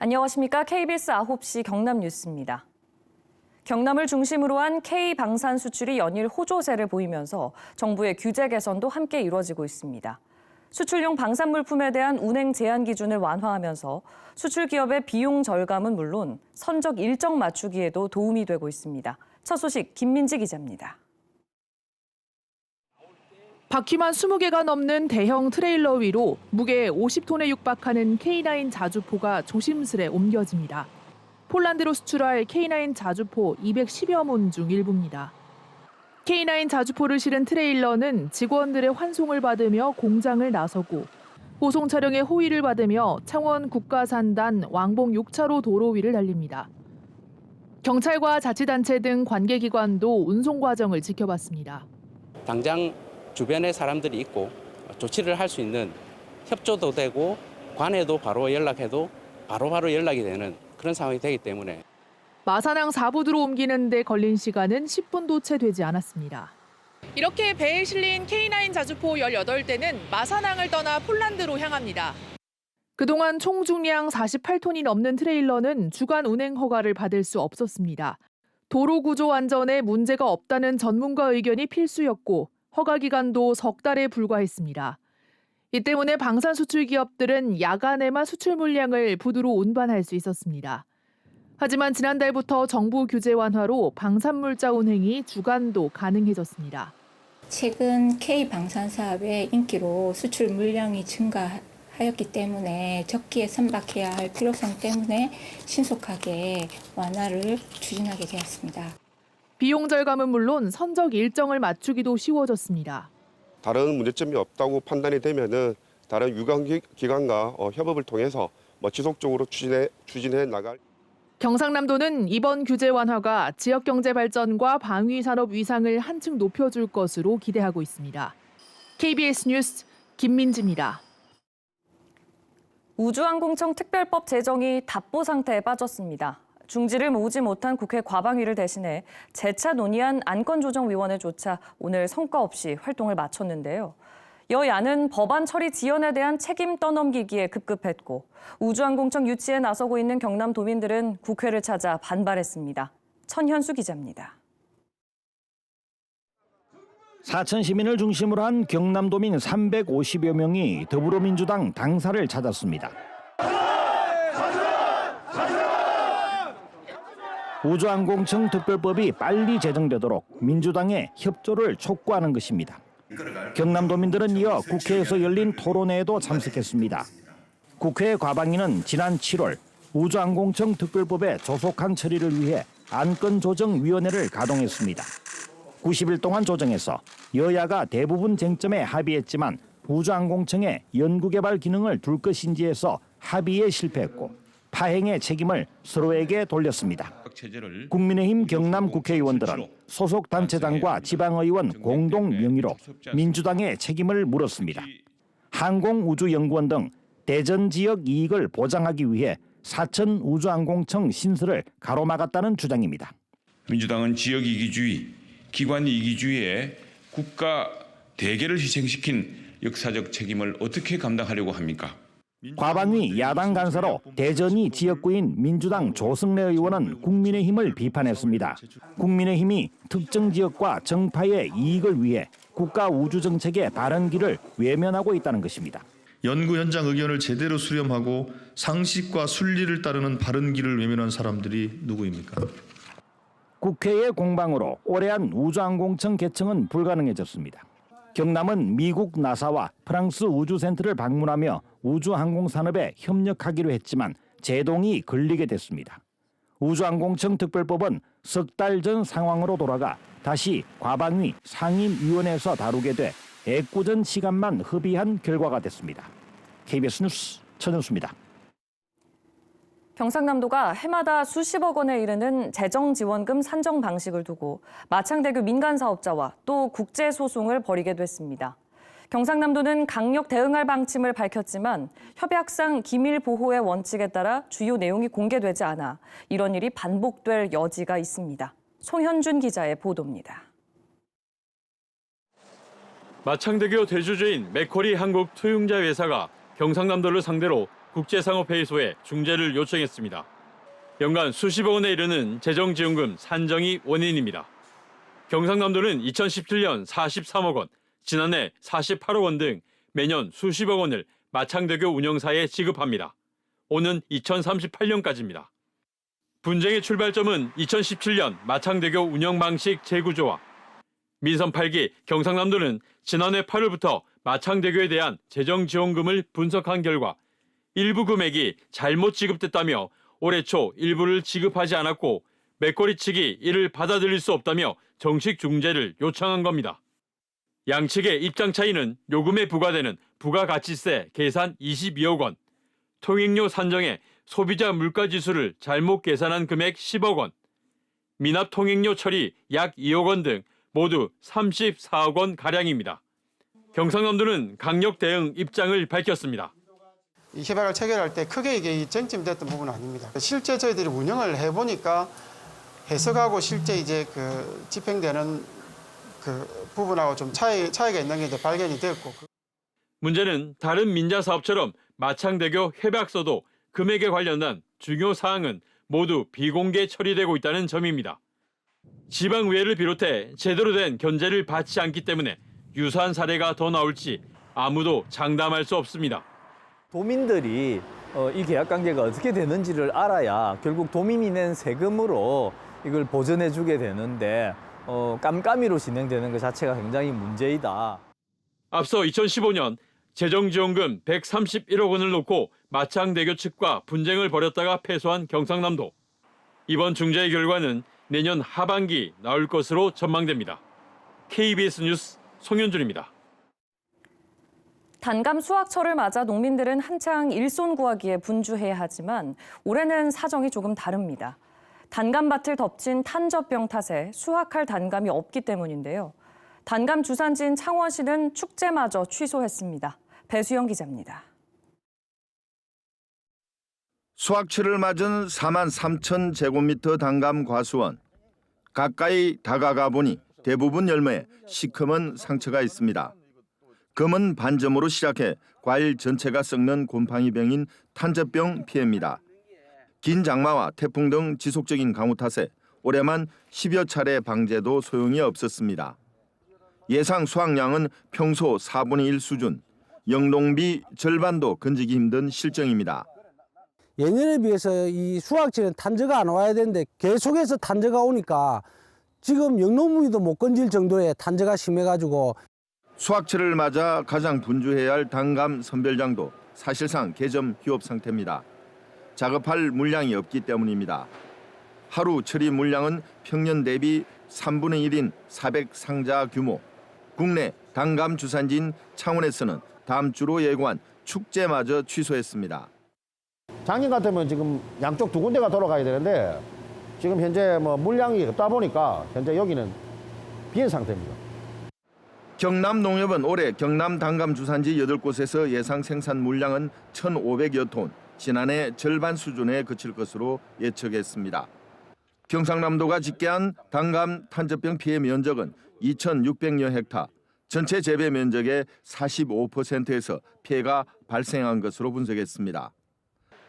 안녕하십니까. KBS 9시 경남 뉴스입니다. 경남을 중심으로 한 K방산 수출이 연일 호조세를 보이면서 정부의 규제 개선도 함께 이루어지고 있습니다. 수출용 방산 물품에 대한 운행 제한 기준을 완화하면서 수출 기업의 비용 절감은 물론 선적 일정 맞추기에도 도움이 되고 있습니다. 첫 소식 김민지 기자입니다. 바퀴만 20개가 넘는 대형 트레일러 위로 무게 50톤에 육박하는 K9 자주포가 조심스레 옮겨집니다. 폴란드로 수출할 K9 자주포 210여 몬 중 일부입니다. K9 자주포를 실은 트레일러는 직원들의 환송을 받으며 공장을 나서고 호송 차량의 호위를 받으며 창원 국가산단 왕복 6차로 도로 위를 달립니다. 경찰과 자치단체 등 관계기관도 운송 과정을 지켜봤습니다. 당장 주변에 사람들이 있고 조치를 할 수 있는 협조도 되고 관에도 바로 연락해도 바로 연락이 되는 그런 상황이 되기 때문에 마산항 4부두로 옮기는 데 걸린 시간은 10분도 채 되지 않았습니다. 이렇게 배에 실린 K9 자주포 18대는 마산항을 떠나 폴란드로 향합니다. 그동안 총 중량 48톤이 넘는 트레일러는 주간 운행 허가를 받을 수 없었습니다. 도로 구조 안전에 문제가 없다는 전문가 의견이 필수였고 허가 기간도 석 달에 불과했습니다. 이 때문에 방산 수출 기업들은 야간에만 수출 물량을 부두로 운반할 수 있었습니다. 하지만 지난달부터 정부 규제 완화로 방산물자 운행이 주간도 가능해졌습니다. 최근 K방산 사업의 인기로 수출 물량이 증가하였기 때문에 적기에 선박해야 할 필요성 때문에 신속하게 완화를 추진하게 되었습니다. 비용 절감은 물론 선적 일정을 맞추기도 쉬워졌습니다. 다른 문제점이 없다고 판단이 되면은 다른 유관기관과 협업을 통해서 지속적으로 추진해 나갈. 경상남도는 이번 규제 완화가 지역 경제 발전과 방위 산업 위상을 한층 높여줄 것으로 기대하고 있습니다. KBS 뉴스 김민지입니다. 우주항공청 특별법 제정이 답보 상태에 빠졌습니다. 중지를 모으지 못한 국회 과방위를 대신해 재차 논의한 안건조정위원회조차 오늘 성과 없이 활동을 마쳤는데요. 여야는 법안 처리 지연에 대한 책임 떠넘기기에 급급했고 우주항공청 유치에 나서고 있는 경남도민들은 국회를 찾아 반발했습니다. 천현수 기자입니다. 사천 시민을 중심으로 한 경남도민 350여 명이 더불어민주당 당사를 찾았습니다. 우주항공청 특별법이 빨리 제정되도록 민주당의 협조를 촉구하는 것입니다. 경남도민들은 이어 국회에서 열린 토론회에도 참석했습니다. 국회 과방위는 지난 7월 우주항공청 특별법의 조속한 처리를 위해 안건조정위원회를 가동했습니다. 90일 동안 조정해서 여야가 대부분 쟁점에 합의했지만 우주항공청에 연구개발 기능을 둘 것인지에서 합의에 실패했고 파행의 책임을 서로에게 돌렸습니다. 국민의힘 경남 국회의원들은 소속 단체장과 지방의원 공동 명의로 민주당의 책임을 물었습니다. 항공우주연구원 등 대전 지역 이익을 보장하기 위해 사천 우주항공청 신설을 가로막았다는 주장입니다. 민주당은 지역 이기주의, 기관 이기주의에 국가 대계를 희생시킨 역사적 책임을 어떻게 감당하려고 합니까? 과방위 야당 간사로 대전이 지역구인 민주당 조승래 의원은 국민의힘을 비판했습니다. 국민의힘이 특정 지역과 정파의 이익을 위해 국가 우주정책의 바른 길을 외면하고 있다는 것입니다. 연구 현장 의견을 제대로 수렴하고 상식과 순리를 따르는 바른 길을 외면한 사람들이 누구입니까? 국회의 공방으로 올해한 우주항공청 개청은 불가능해졌습니다. 경남은 미국 나사와 프랑스 우주센터를 방문하며 우주항공산업에 협력하기로 했지만 제동이 걸리게 됐습니다. 우주항공청 특별법은 석 달 전 상황으로 돌아가 다시 과방위 상임위원회에서 다루게 돼 애꿎은 시간만 허비한 결과가 됐습니다. KBS 뉴스 천현수입니다. 경상남도가 해마다 수십억 원에 이르는 재정지원금 산정 방식을 두고 마창대교 민간사업자와 또 국제소송을 벌이게 됐습니다. 경상남도는 강력 대응할 방침을 밝혔지만 협약상 기밀 보호의 원칙에 따라 주요 내용이 공개되지 않아 이런 일이 반복될 여지가 있습니다. 송현준 기자의 보도입니다. 마창대교 대주주인 맥쿼리 한국 투융자 회사가 경상남도를 상대로 국제상업회의소에 중재를 요청했습니다. 연간 수십억 원에 이르는 재정지원금 산정이 원인입니다. 경상남도는 2017년 43억 원, 지난해 48억 원 등 매년 수십억 원을 마창대교 운영사에 지급합니다. 오는 2038년까지입니다. 분쟁의 출발점은 2017년 마창대교 운영 방식 재구조와 민선 8기 경상남도는 지난해 8월부터 마창대교에 대한 재정지원금을 분석한 결과 일부 금액이 잘못 지급됐다며 올해 초 일부를 지급하지 않았고 맥거리 측이 이를 받아들일 수 없다며 정식 중재를 요청한 겁니다. 양측의 입장 차이는 요금에 부과되는 부가가치세 계산 22억 원, 통행료 산정에 소비자 물가지수를 잘못 계산한 금액 10억 원, 미납 통행료 처리 약 2억 원 등 모두 34억 원 가량입니다. 경상남도는 강력 대응 입장을 밝혔습니다. 이 협약을 체결할 때 크게 이게 쟁점됐던 부분은 아닙니다. 실제 저희들이 운영을 해보니까 해석하고 실제 이제 그 집행되는 그 부분하고 좀 차이가 있는 게 이제 발견이 됐고. 문제는 다른 민자 사업처럼 마창대교 협약서도 금액에 관련한 중요 사항은 모두 비공개 처리되고 있다는 점입니다. 지방의회를 비롯해 제대로 된 견제를 받지 않기 때문에 유사한 사례가 더 나올지 아무도 장담할 수 없습니다. 도민들이 이 계약 관계가 어떻게 되는지를 알아야 결국 도민이 낸 세금으로 이걸 보전해주게 되는데 깜깜이로 진행되는 것 자체가 굉장히 문제이다. 앞서 2015년 재정지원금 131억 원을 놓고 마창대교 측과 분쟁을 벌였다가 패소한 경상남도. 이번 중재의 결과는 내년 하반기 나올 것으로 전망됩니다. KBS 뉴스 송현준입니다. 단감 수확철을 맞아 농민들은 한창 일손 구하기에 분주해야 하지만 올해는 사정이 조금 다릅니다. 단감밭을 덮친 탄저병 탓에 수확할 단감이 없기 때문인데요. 단감 주산지인 창원시는 축제마저 취소했습니다. 배수영 기자입니다. 수확철을 맞은 4만 3천 제곱미터 단감 과수원. 가까이 다가가 보니 대부분 열매에 시커먼 상처가 있습니다. 검은 반점으로 시작해 과일 전체가 썩는 곰팡이병인 탄저병 피해입니다. 긴 장마와 태풍 등 지속적인 강우 탓에 올해만 10여 차례 방제도 소용이 없었습니다. 예상 수확량은 평소 4분의 1 수준, 영농비 절반도 건지기 힘든 실정입니다. 예년에 비해서 이 수확철엔 탄저가 안 와야 되는데 계속해서 탄저가 오니까 지금 영농비도 못 건질 정도의 탄저가 심해가지고 수확철을 맞아 가장 분주해야 할 단감 선별장도 사실상 개점 휴업 상태입니다. 작업할 물량이 없기 때문입니다. 하루 처리 물량은 평년 대비 3분의 1인 400상자 규모. 국내 단감 주산지인 창원에서는 다음 주로 예고한 축제마저 취소했습니다. 작년 같으면 지금 양쪽 두 군데가 돌아가야 되는데 지금 현재 물량이 없다 보니까 현재 여기는 비인 상태입니다. 경남농협은 올해 경남 단감 주산지 8곳에서 예상 생산 물량은 1,500여 톤, 지난해 절반 수준에 그칠 것으로 예측했습니다. 경상남도가 집계한 단감 탄저병 피해 면적은 2,600여 헥타, 전체 재배 면적의 45%에서 피해가 발생한 것으로 분석했습니다.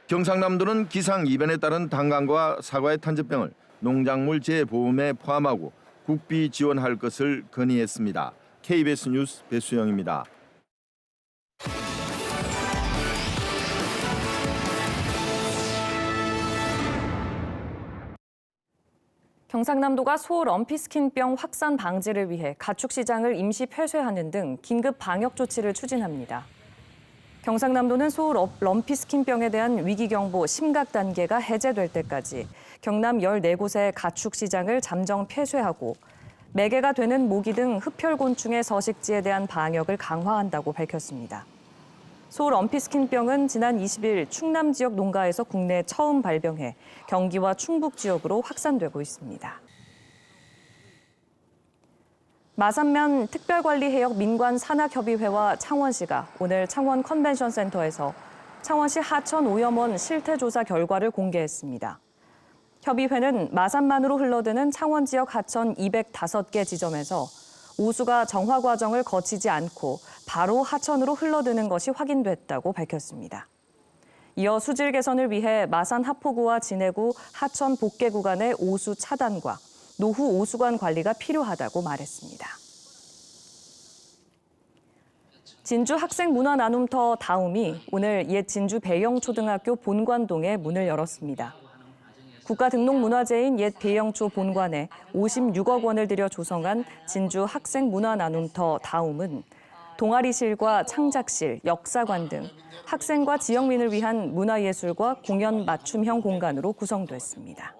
경상남도는 기상 이변에 따른 단감과 사과의 탄저병을 농작물 재보험에 포함하고 국비 지원할 것을 건의했습니다. KBS 뉴스 배수영입니다. 경상남도가 소 럼피스킨병 확산 방지를 위해 가축시장을 임시 폐쇄하는 등 긴급 방역 조치를 추진합니다. 경상남도는 소 럼피스킨병에 대한 위기경보 심각 단계가 해제될 때까지 경남 14곳의 가축시장을 잠정 폐쇄하고 매개가 되는 모기 등 흡혈곤충의 서식지에 대한 방역을 강화한다고 밝혔습니다. 소 럼피스킨병은 지난 20일 충남 지역 농가에서 국내에 처음 발병해 경기와 충북 지역으로 확산되고 있습니다. 마산면 특별관리해역 민관산악협의회와 창원시가 오늘 창원 컨벤션센터에서 창원시 하천 오염원 실태조사 결과를 공개했습니다. 협의회는 마산만으로 흘러드는 창원 지역 하천 205개 지점에서 오수가 정화 과정을 거치지 않고 바로 하천으로 흘러드는 것이 확인됐다고 밝혔습니다. 이어 수질 개선을 위해 마산 하포구와 진해구 하천 복개 구간의 오수 차단과 노후 오수관 관리가 필요하다고 말했습니다. 진주 학생문화나눔터 다움이 오늘 옛 진주 배영초등학교 본관동에 문을 열었습니다. 국가등록문화재인 옛 배영초 본관에 56억 원을 들여 조성한 진주 학생문화나눔터 다움은 동아리실과 창작실, 역사관 등 학생과 지역민을 위한 문화예술과 공연 맞춤형 공간으로 구성됐습니다.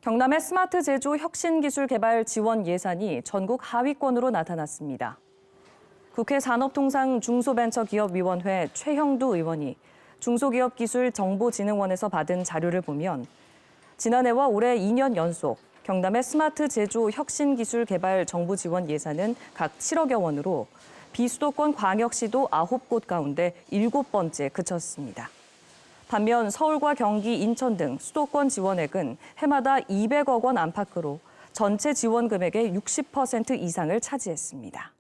경남의 스마트 제조 혁신기술 개발 지원 예산이 전국 하위권으로 나타났습니다. 국회 산업통상중소벤처기업위원회 최형두 의원이 중소기업기술정보진흥원에서 받은 자료를 보면 지난해와 올해 2년 연속 경남의 스마트 제조 혁신기술 개발 정부 지원 예산은 각 7억여 원으로 비수도권 광역시도 9곳 가운데 7번째 그쳤습니다. 반면 서울과 경기, 인천 등 수도권 지원액은 해마다 200억 원 안팎으로 전체 지원 금액의 60% 이상을 차지했습니다.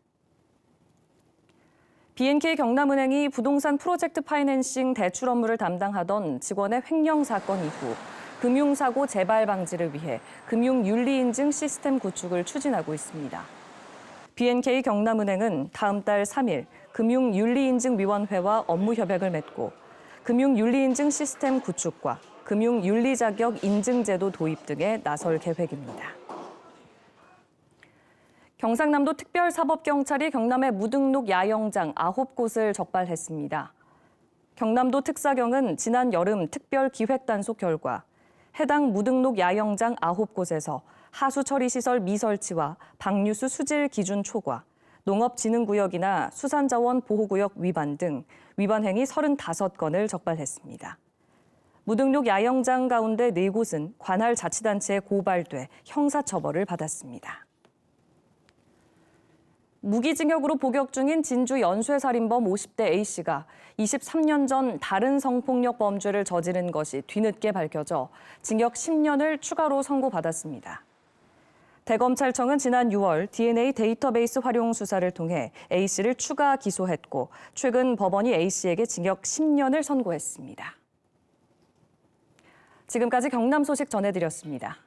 B&K 경남은행이 부동산 프로젝트 파이낸싱 대출 업무를 담당하던 직원의 횡령 사건 이후 금융사고 재발 방지를 위해 금융윤리인증 시스템 구축을 추진하고 있습니다. B&K 경남은행은 다음 달 3일 금융윤리인증위원회와 업무 협약을 맺고 금융윤리인증 시스템 구축과 금융윤리자격 인증제도 도입 등에 나설 계획입니다. 경상남도 특별사법경찰이 경남의 무등록 야영장 9곳을 적발했습니다. 경남도 특사경은 지난 여름 특별기획단속 결과 해당 무등록 야영장 9곳에서 하수처리시설 미설치와 방류수 수질 기준 초과, 농업진흥구역이나 수산자원 보호구역 위반 등 위반 행위 35건을 적발했습니다. 무등록 야영장 가운데 4곳은 관할 자치단체에 고발돼 형사처벌을 받았습니다. 무기징역으로 복역 중인 진주 연쇄살인범 50대 A씨가 23년 전 다른 성폭력 범죄를 저지른 것이 뒤늦게 밝혀져 징역 10년을 추가로 선고받았습니다. 대검찰청은 지난 6월 DNA 데이터베이스 활용 수사를 통해 A씨를 추가 기소했고 최근 법원이 A씨에게 징역 10년을 선고했습니다. 지금까지 경남 소식 전해드렸습니다.